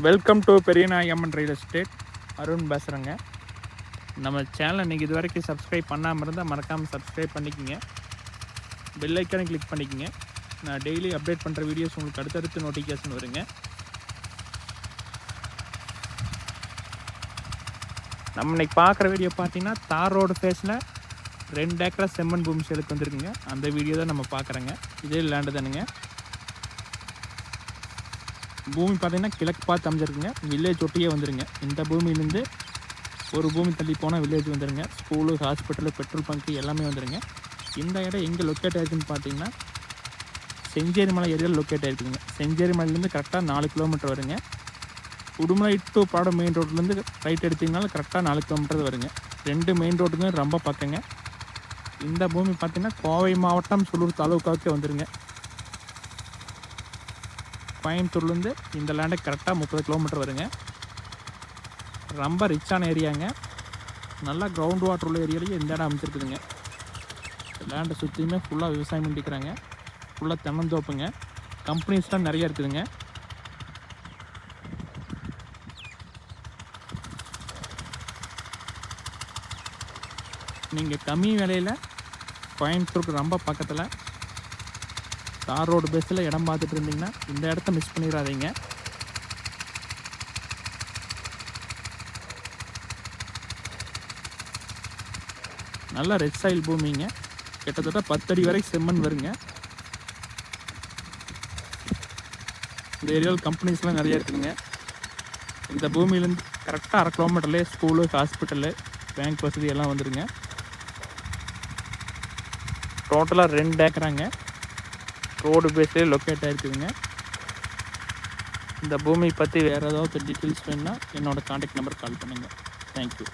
Welcome to Periyanayamman real estate. Arun பேசுகிறேங்க. நம்ம சேனலை நீங்கள் இது வரைக்கும் சப்ஸ்கிரைப் பண்ணாமல் இருந்தால் மறக்காமல் சப்ஸ்கிரைப் பண்ணிக்கோங்க. பெல் ஐக்கானை கிளிக் பண்ணிக்கோங்க. நான் டெய்லி அப்டேட் பண்ணுற வீடியோஸ் உங்களுக்கு அடுத்தடுத்து நோட்டிஃபிகேஷன் வருங்க. நம்ம இன்றைக்கி பார்க்குற வீடியோ பார்த்தீங்கன்னா தார் ரோடு ஃபேஸில் 2 ஏக்கரா செம்மண் பூமி சேலுக்கு வந்துருக்குங்க. அந்த வீடியோ தான் நம்ம பார்க்குறோங்க. இதே லேண்டு தானுங்க. பூமி பார்த்தீங்கன்னா கிழக்கு பார்த்து அமைஞ்சிருக்குங்க. வில்லேஜ் ஒட்டியே வந்துடுங்க. இந்த பூமியிலேருந்து ஒரு பூமி தள்ளி போனால் வில்லேஜ் வந்துடுங்க. ஸ்கூலு, ஹாஸ்பிட்டலு, பெட்ரோல் பங்க்கு எல்லாமே வந்துடுங்க. இந்த இடம் எங்கே லொக்கேட் ஆகிருக்குன்னு பார்த்தீங்கன்னா செஞ்சேரி மலை ஏரியாவில் லொக்கேட் ஆகிருக்குங்க. செஞ்சேரி மலையிலேருந்து கரெக்டாக 4 கிலோமீட்டர் வருங்க. உடுமலை டு பாடம் மெயின் ரோட்லேருந்து ரைட் எடுத்திங்கனாலும் கரெக்டாக 4 கிலோமீட்டர் வருங்க. 2 மெயின் ரோட்டுமே ரொம்ப பக்கங்க. இந்த பூமி பார்த்திங்கன்னா கோவை மாவட்டம் சூலூர் தாலுக்காவுக்கே வந்துடுங்க. கோயம்புத்தூர்லேருந்து இந்த லேண்டுக்கு கரெக்டாக 30 கிலோமீட்டர் வருங்க. ரொம்ப ரிச்சான ஏரியாங்க. நல்லா கிரவுண்ட் வாட்டர் உள்ள ஏரியாலேயே இந்த இடம் அமைச்சிருக்குதுங்க. லேண்டை சுற்றியுமே ஃபுல்லாக விவசாயம் பண்ணிக்கிறாங்க. ஃபுல்லாக தென்னந்தோப்புங்க. கம்பெனிஸ்லாம் நிறையா இருக்குதுங்க. நீங்கள் கம்மி விலையில் கோயம்புத்தூருக்கு ரொம்ப பக்கத்தில் தார் ரோடு பேஸில் இடம் பார்த்துட்டு இருந்தீங்கன்னா இந்த இடத்த மிஸ் பண்ணிடாதீங்க. நல்ல ரெட் சாயில் பூமிங்க. கிட்டத்தட்ட 10 அடி வரை செம்மண் வருங்க. இந்த ஏரியாவில் கம்பெனிஸ்லாம் நிறைய இருக்குதுங்க. இந்த பூமியிலேருந்து கரெக்டாக 1/2 கிலோமீட்டர்லேயே ஸ்கூலு, ஹாஸ்பிட்டலு, பேங்க் வசதி எல்லாம் வந்துடுங்க. டோட்டலாக 2 ஏக்கராங்க. Road பேஸ்லேயே locate ஆகிருக்குதுங்க. இந்த பூமி பற்றி வேறு ஏதாவது டீட்டெயில்ஸ் வேணுன்னா என்னோடய கான்டாக்ட் நம்பர் கால் பண்ணுங்கள். தேங்க்யூ.